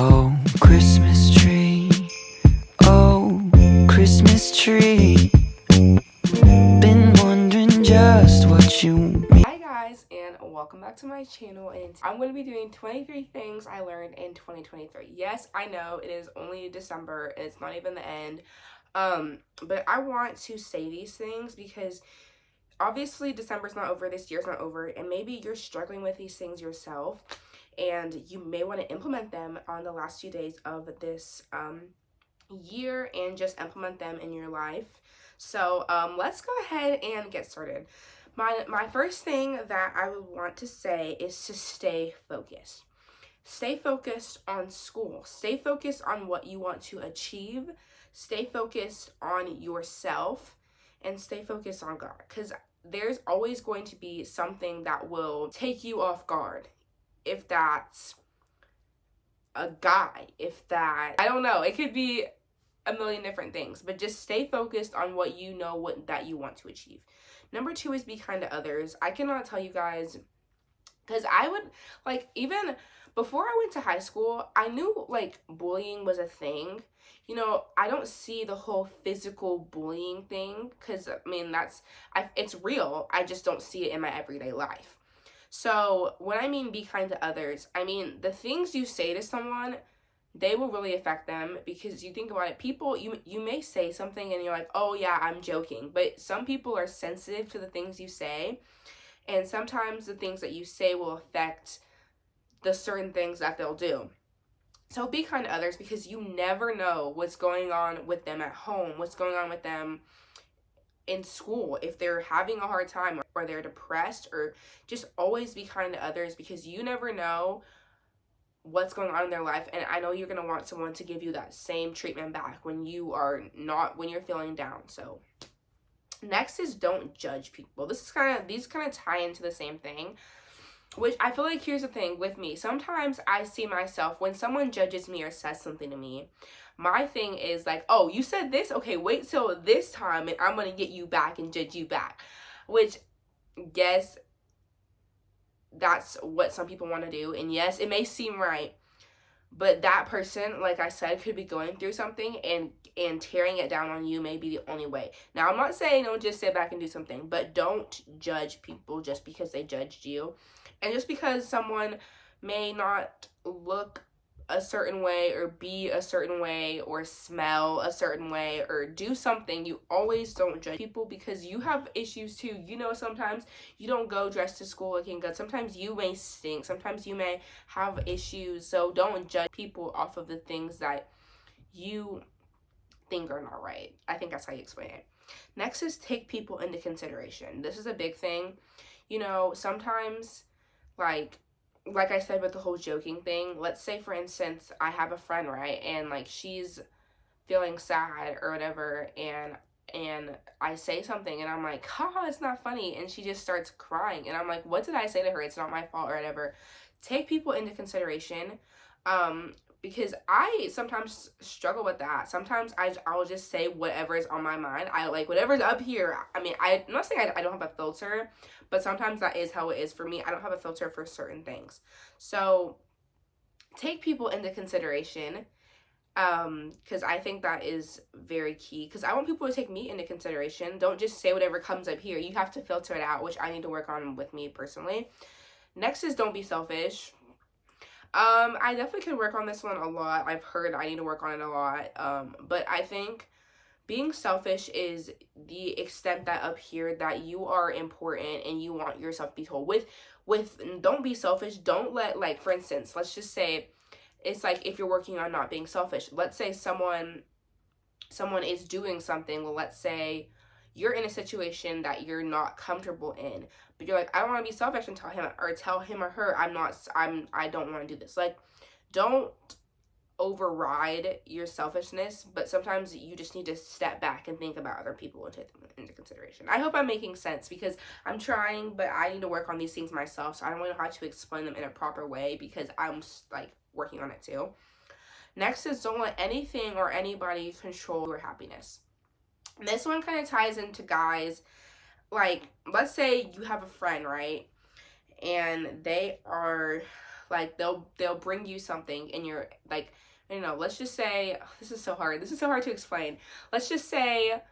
Oh, Christmas tree. Oh, Christmas tree. Been wondering just what you mean. Hi guys, and welcome back to my channel, and I'm going to be doing 23 things I learned in 2023. Yes, I know it is only December and it's not even the end, but I want to say these things because obviously December's not over, this year's not over, and maybe you're struggling with these things yourself and you may want to implement them on the last few days of this year and just implement them in your life. So let's go ahead and get started. My first thing that I would want to say is to stay focused. Stay focused on school. Stay focused on what you want to achieve. Stay focused on yourself and stay focused on God, because there's always going to be something that will take you off guard. If that's a guy, if that, I don't know, it could be a million different things, but just stay focused on what you know that you want to achieve. Number 2 is be kind to others. I cannot tell you guys, because I would, like, even before I went to high school, I knew, like, bullying was a thing. You know, I don't see the whole physical bullying thing, because, I mean, it's real. I just don't see it in my everyday life. So when I mean be kind to others, I mean the things you say to someone, they will really affect them, because you think about it, people, you may say something and you're like, oh yeah, I'm joking, but some people are sensitive to the things you say, and sometimes the things that you say will affect the certain things that they'll do. So be kind to others, because you never know what's going on with them at home, what's going on with them in school, if they're having a hard time or they're depressed, or just always be kind to others, because you never know what's going on in their life, and I know you're going to want someone to give you that same treatment back when you're feeling down. So next is don't judge people. These kind of tie into the same thing, which I feel like, here's the thing with me, sometimes I see myself, when someone judges me or says something to me, my thing is like, oh, you said this, okay, wait till this time and I'm gonna get you back and judge you back. Which, yes, that's what some people want to do, and yes, it may seem right, but that person, like I said, could be going through something, and tearing it down on you may be the only way. Now, I'm not saying don't just sit back and do something, but don't judge people just because they judged you. And just because someone may not look a certain way or be a certain way or smell a certain way or do something, you always don't judge people, because you have issues too. You know, sometimes you don't go dressed to school looking good. Sometimes you may stink. Sometimes you may have issues. So don't judge people off of the things that you think are not right. I think that's how you explain it. Next is take people into consideration. This is a big thing. You know, sometimes, like I said with the whole joking thing, let's say, for instance, I have a friend, right, and like she's feeling sad or whatever, and I say something and I'm like, haha, it's not funny, and she just starts crying, and I'm like, what did I say to her? It's not my fault or whatever. Take people into consideration, because I sometimes struggle with that. Sometimes I'll just say whatever is on my mind. I like whatever's up here. I mean, I'm not saying I don't have a filter, but sometimes that is how it is for me. I don't have a filter for certain things. So take people into consideration, because I think that is very key, because I want people to take me into consideration. Don't just say whatever comes up here. You have to filter it out, which I need to work on with me personally. Next is don't be selfish. I definitely could work on this one a lot. I've heard I need to work on it a lot. But I think being selfish is the extent that up here that you are important and you want yourself to be told. With don't be selfish. Don't let, like, for instance, let's just say it's like if you're working on not being selfish. Let's say someone is doing something. Well, let's say you're in a situation that you're not comfortable in, but you're like, I don't want to be selfish and tell him or her I don't want to do this. Like, don't override your selfishness, but sometimes you just need to step back and think about other people and take them into consideration. I hope I'm making sense, because I'm trying, but I need to work on these things myself, so I don't know how to explain them in a proper way, because I'm like working on it too. Next is don't let anything or anybody control your happiness. This one kind of ties into guys. Like, let's say you have a friend, right? And they are Like they'll bring you something and you're like, you know, let's just say, this is so hard to explain. Let's just say,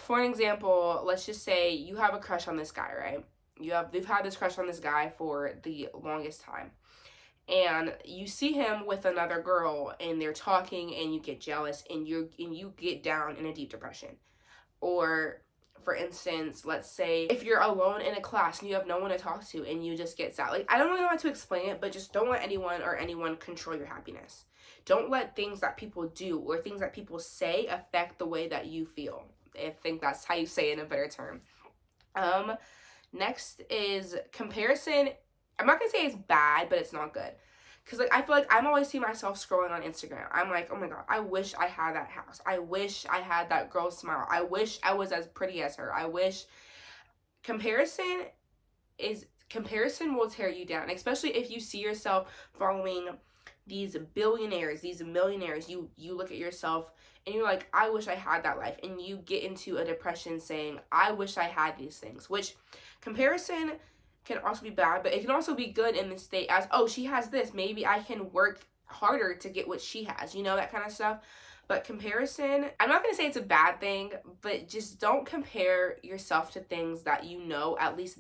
for an example, let's just say you have a crush on this guy, right? You've had this crush on this guy for the longest time, and you see him with another girl and they're talking and you get jealous and you get down in a deep depression. Or for instance, let's say if you're alone in a class and you have no one to talk to and you just get sad. Like, I don't really know how to explain it, but just don't let anyone control your happiness. Don't let things that people do or things that people say affect the way that you feel. I think that's how you say it in a better term. Next is comparison. I'm not gonna say it's bad, but it's not good. Because, like, I feel like I'm always seeing myself scrolling on Instagram. I'm like, oh my god, I wish I had that house. I wish I had that girl's smile. I wish I was as pretty as her. I wish. Comparison will tear you down, especially if you see yourself following these billionaires, these millionaires. You look at yourself and you're like, I wish I had that life. And you get into a depression saying, I wish I had these things. Which, comparison can also be bad, but it can also be good in the state as, oh, she has this, maybe I can work harder to get what she has, you know, that kind of stuff. But comparison, I'm not going to say it's a bad thing, but just don't compare yourself to things that you know, at least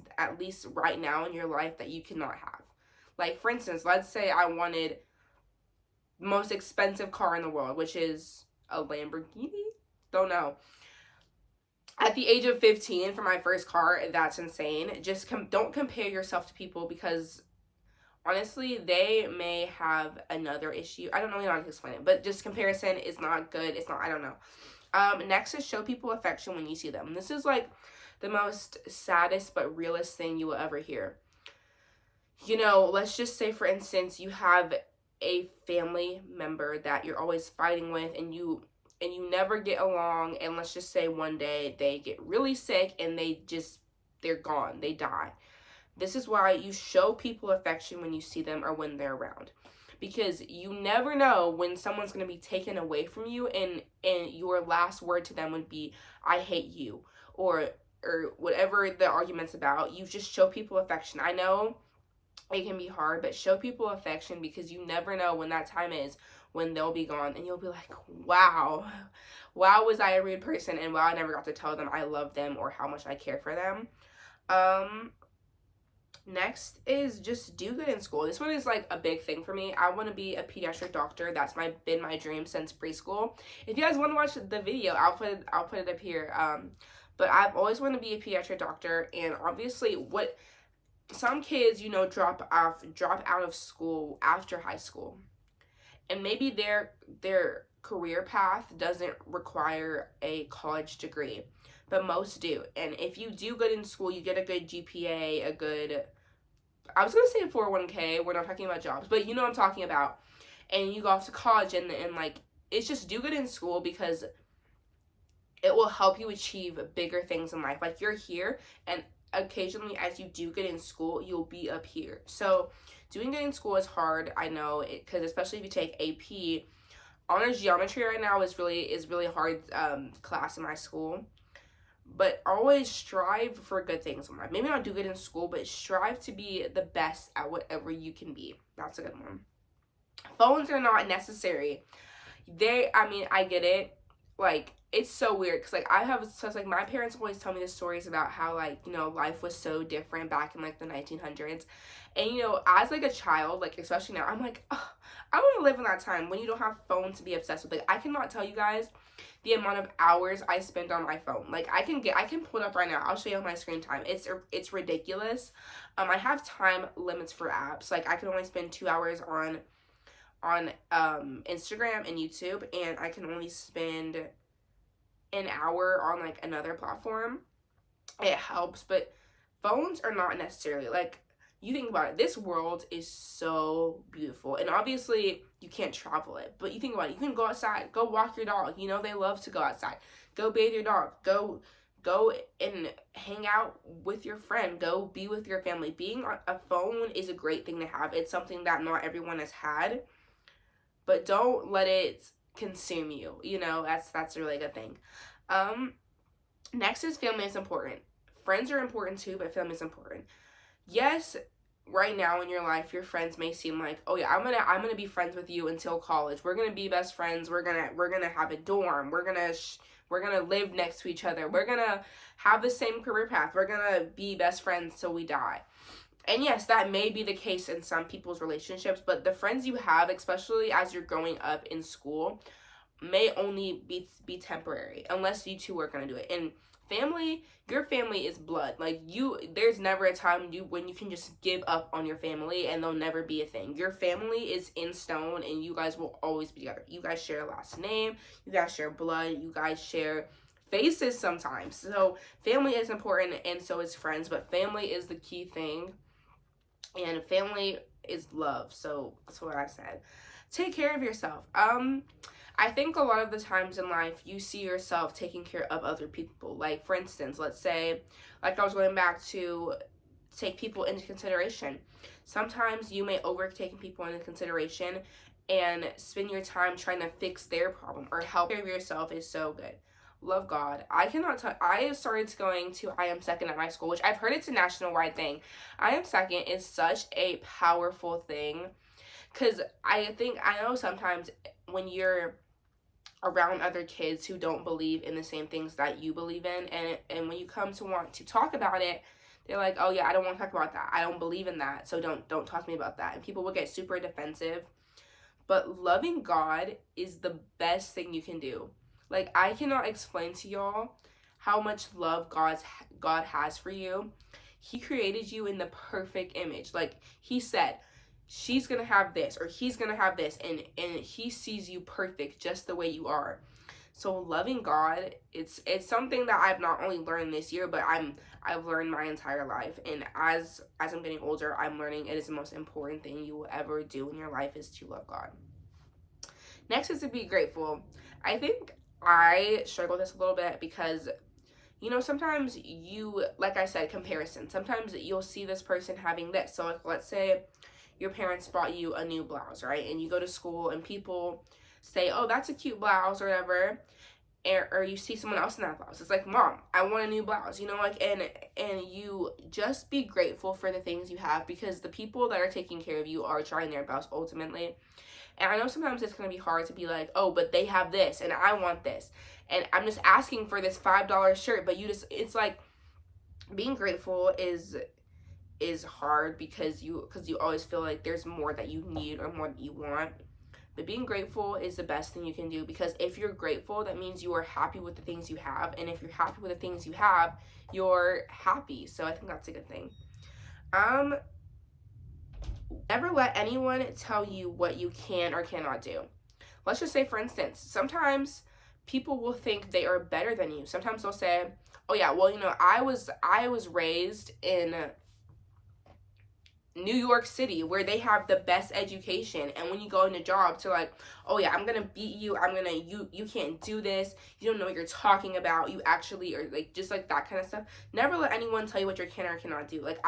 right now in your life, that you cannot have. Like, for instance, let's say I wanted the most expensive car in the world, which is a Lamborghini? Don't know. At the age of 15 for my first car, that's insane. Just don't compare yourself to people, because honestly, they may have another issue. I don't know how to explain it, but just comparison is not good. It's not, I don't know. Next is show people affection when you see them. This is like the most saddest but realist thing you will ever hear. You know, let's just say, for instance, you have a family member that you're always fighting with, and you never get along, and let's just say one day they get really sick and they're gone, they die. This is why you show people affection when you see them or when they're around, because you never know when someone's going to be taken away from you, and your last word to them would be, I hate you, or whatever the argument's about. You just show people affection. I know it can be hard, but show people affection, because you never know when that time is, when they'll be gone, and you'll be like, wow, was I a rude person, and wow, I never got to tell them I love them or how much I care for them. Next is just do good in school. This one is like a big thing for me. I want to be a pediatric doctor. That's been my dream since preschool. If you guys want to watch the video, I'll put it up here. But I've always wanted to be a pediatric doctor, and obviously some kids, you know, drop out of school after high school, and maybe their career path doesn't require a college degree, but most do. And if you do good in school, you get a good GPA, I was gonna say a 401k, we're not talking about jobs, but you know what I'm talking about, and you go off to college, and like, it's just do good in school, because it will help you achieve bigger things in life. Like, you're here, and occasionally as you do good in school, you'll be up here. So doing good in school is hard, I know, because especially if you take AP, honors geometry right now is really hard class in my school. But always strive for good things in life. Maybe not do good in school, but strive to be the best at whatever you can be. That's a good one. Phones are not necessary. I get it. Like, it's so weird, because like my parents always tell me the stories about how, like, you know, life was so different back in like the 1900s, and you know, as like a child, like especially now, I'm like, oh, I want to live in that time when you don't have phones to be obsessed with. Like, I cannot tell you guys the amount of hours I spend on my phone. Like, I can pull it up right now. I'll show you my screen time. It's ridiculous. I have time limits for apps. Like, I can only spend 2 hours on Instagram and YouTube, and I can only spend an hour on like another platform. It helps, but phones are not necessarily, like, you think about it, this world is so beautiful, and obviously you can't travel it, but you think about it, you can go outside, go walk your dog, you know, they love to go outside, go bathe your dog, go and hang out with your friend, go be with your family. Being on a phone is a great thing to have. It's something that not everyone has had, but don't let it consume you, you know. That's a really good thing. Next is family is important. Friends are important too, but family is important. Yes, right now in your life, your friends may seem like, oh yeah, I'm gonna be friends with you until college. We're gonna be best friends. We're gonna have a dorm. We're gonna live next to each other. We're gonna have the same career path. We're gonna be best friends till we die. And yes, that may be the case in some people's relationships, but the friends you have, especially as you're growing up in school, may only be temporary unless you two are gonna do it. And family, your family is blood. Like, there's never a time when you can just give up on your family and they'll never be a thing. Your family is in stone and you guys will always be together. You guys share a last name, you guys share blood, you guys share faces sometimes. So family is important, and so is friends, but family is the key thing, and family is love. So that's what I said. Take care of yourself. I think a lot of the times in life you see yourself taking care of other people. Like, for instance, let's say, like I was going back to take people into consideration. Sometimes you may overtake people into consideration and spend your time trying to fix their problem or help. Take care of yourself is so good. Love God. I started going to I Am Second at my school, which I've heard it's a national-wide thing. I Am Second is such a powerful thing, because I know sometimes when you're around other kids who don't believe in the same things that you believe in, and when you come to want to talk about it, they're like, oh yeah, I don't want to talk about that. I don't believe in that, so don't talk to me about that. And people will get super defensive. But loving God is the best thing you can do. Like, I cannot explain to y'all how much love God has for you. He created you in the perfect image. Like, he said, she's gonna have this, or he's gonna have this, and he sees you perfect just the way you are. So loving God, it's something that I've not only learned this year, but I've learned my entire life. And as I'm getting older, I'm learning it is the most important thing you will ever do in your life is to love God. Next is to be grateful. I think I struggle with this a little bit because, you know, sometimes like I said, comparison. Sometimes you'll see this person having this. So like, let's say your parents bought you a new blouse, right? And you go to school and people say, oh, that's a cute blouse or whatever. Or you see someone else in that blouse. It's like, Mom, I want a new blouse, you know, like, and you just be grateful for the things you have, because the people that are taking care of you are trying their best ultimately. And I know sometimes it's going to be hard to be like, oh, but they have this and I want this. And I'm just asking for this $5 shirt, but it's like, being grateful is hard because you always feel like there's more that you need or more that you want. But being grateful is the best thing you can do, because if you're grateful, that means you are happy with the things you have. And if you're happy with the things you have, you're happy. So I think that's a good thing. Never let anyone tell you what you can or cannot do. Let's just say, for instance, sometimes people will think they are better than you. Sometimes they'll say, oh yeah, well, you know, I was raised in New York City where they have the best education, and when you go into jobs, they're like, oh yeah, I'm gonna beat you, you can't do this, you don't know what you're talking about, you actually are, like, just like that kind of stuff. Never let anyone tell you what you can or cannot do. Like,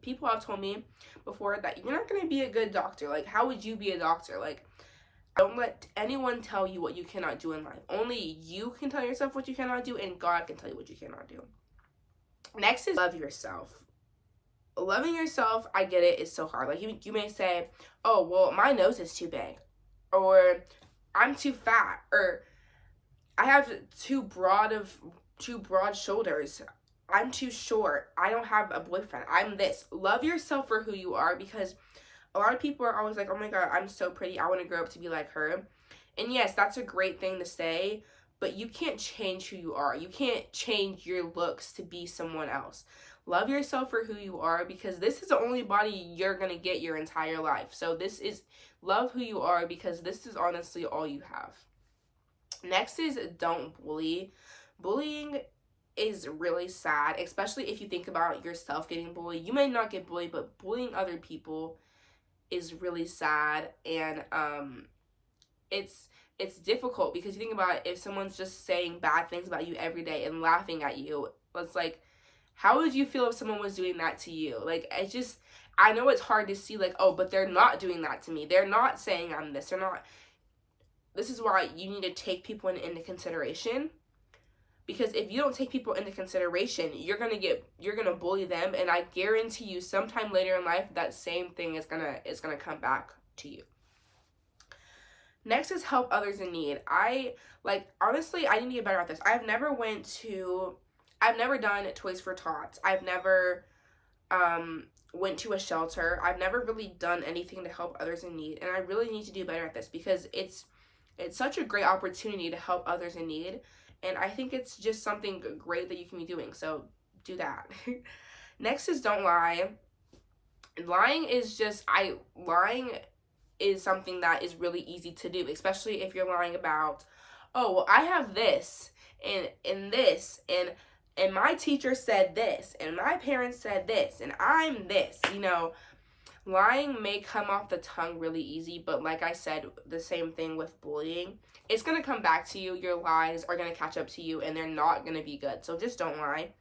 people have told me before that you're not gonna be a good doctor. Like, how would you be a doctor? Like, don't let anyone tell you what you cannot do in life. Only you can tell yourself what you cannot do, and God can tell you what you cannot do. Next is love yourself. Loving yourself, I get it, is so hard. Like, you may say, oh, well, my nose is too big, or I'm too fat, or I have too broad shoulders, I'm too short, I don't have a boyfriend, I'm this. Love yourself for who you are, because a lot of people are always like, oh my God, I'm so pretty, I want to grow up to be like her. And yes, that's a great thing to say, but you can't change who you are. You can't change your looks to be someone else. Love yourself for who you are, because this is the only body you're going to get your entire life. So love who you are, because this is honestly all you have. Next is don't bully. Bullying is really sad, especially if you think about yourself getting bullied. You may not get bullied, but bullying other people is really sad. And it's difficult, because you think about it, if someone's just saying bad things about you every day and laughing at you, it's like, how would you feel if someone was doing that to you? Like, I know it's hard to see, like, oh, but they're not doing that to me. They're not saying I'm this. They're not. This is why you need to take people into consideration. Because if you don't take people into consideration, you're gonna bully them, and I guarantee you sometime later in life that same thing is gonna come back to you. Next is help others in need. Honestly, I need to get better at this. I've never done Toys for Tots. I've never went to a shelter. I've never really done anything to help others in need, and I really need to do better at this because it's such a great opportunity to help others in need, and I think it's just something great that you can be doing. So do that. Next is don't lie. Lying is something that is really easy to do, especially if you're lying about, oh, well, I have this and this and my teacher said this and my parents said this and I'm this. Lying may come off the tongue really easy, but like I said, the same thing with bullying. It's going to come back to you. Your lies are going to catch up to you, and they're not going to be good. So just don't lie.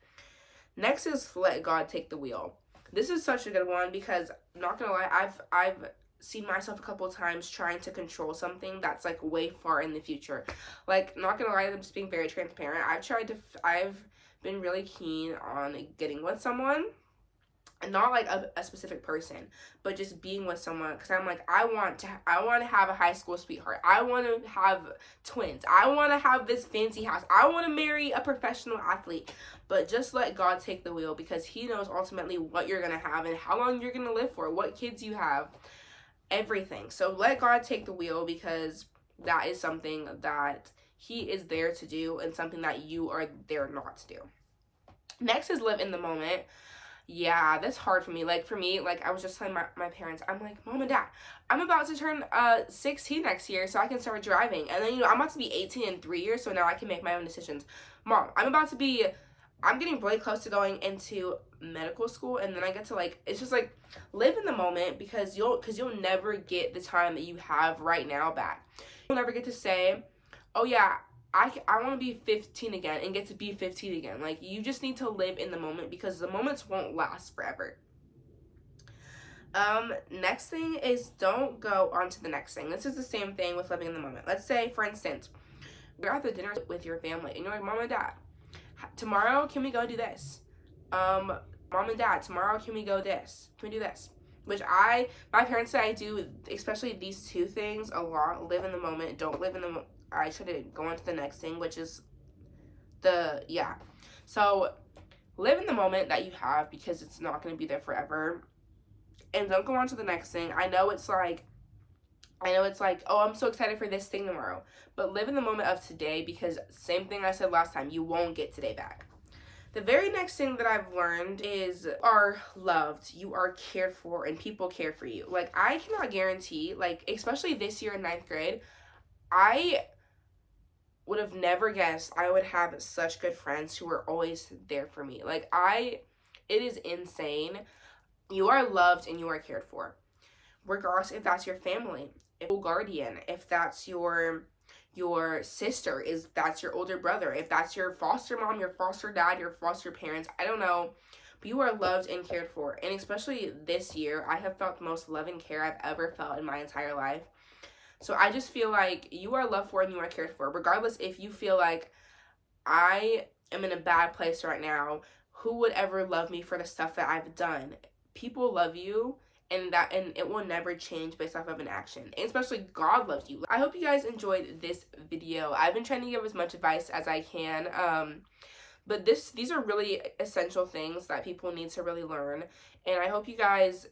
Next is let God take the wheel. This is such a good one because, I'm not going to lie, I've seen myself a couple of times trying to control something that's like way far in the future. Like, not going to lie, I'm just being very transparent. I've been really keen on getting with someone. And not like a specific person, but just being with someone, because I'm like, I want to have a high school sweetheart. I want to have twins. I want to have this fancy house. I want to marry a professional athlete. But just let God take the wheel, because he knows ultimately what you're going to have and how long you're going to live for, what kids you have, everything. So let God take the wheel, because that is something that he is there to do and something that you are there not to do. Next is live in the moment. Yeah, that's hard for me. Like, I was just telling my parents, I'm like, Mom and Dad, I'm about to turn 16 next year so I can start driving. And then, I'm about to be 18 in 3 years, so now I can make my own decisions. Mom, I'm getting really close to going into medical school, and then I get to, it's just, live in the moment, because you'll never get the time that you have right now back. You'll never get to say, oh, yeah, I want to be 15 again and get to be 15 again. You just need to live in the moment, because the moments won't last forever. Next thing is don't go on to the next thing. This is the same thing with living in the moment. Let's say, for instance, you're at the dinner with your family and you're like, Mom and Dad, tomorrow can we go do this? Mom and Dad, tomorrow can we go this? Can we do this? Which my parents say I do, especially these two things a lot. Live in the moment, don't live in the moment. I should go on to the next thing, which is so live in the moment that you have, because it's not going to be there forever, and don't go on to the next thing. I know it's like, oh, I'm so excited for this thing tomorrow, but live in the moment of today, because same thing I said last time, you won't get today back. The very next thing that I've learned is you are loved, you are cared for, and people care for you. I cannot guarantee, especially this year in 9th grade, I would have never guessed I would have such good friends who were always there for me. It is insane. You are loved and you are cared for. Regardless if that's your family, if your guardian, if that's your sister, if that's your older brother, if that's your foster mom, your foster dad, your foster parents, I don't know. But you are loved and cared for. And especially this year, I have felt the most love and care I've ever felt in my entire life. So I just feel like you are loved for and you are cared for. Regardless if you feel like I am in a bad place right now, who would ever love me for the stuff that I've done? People love you, and it will never change based off of an action. And especially God loves you. I hope you guys enjoyed this video. I've been trying to give as much advice as I can. But these are really essential things that people need to really learn. And I hope you guys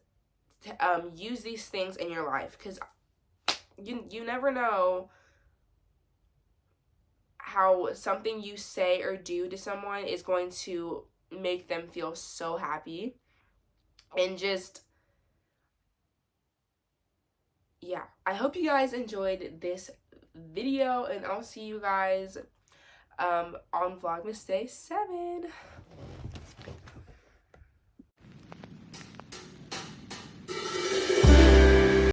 use these things in your life, because you never know how something you say or do to someone is going to make them feel so happy. And just, yeah, I hope you guys enjoyed this video, and I'll see you guys on Vlogmas Day 7.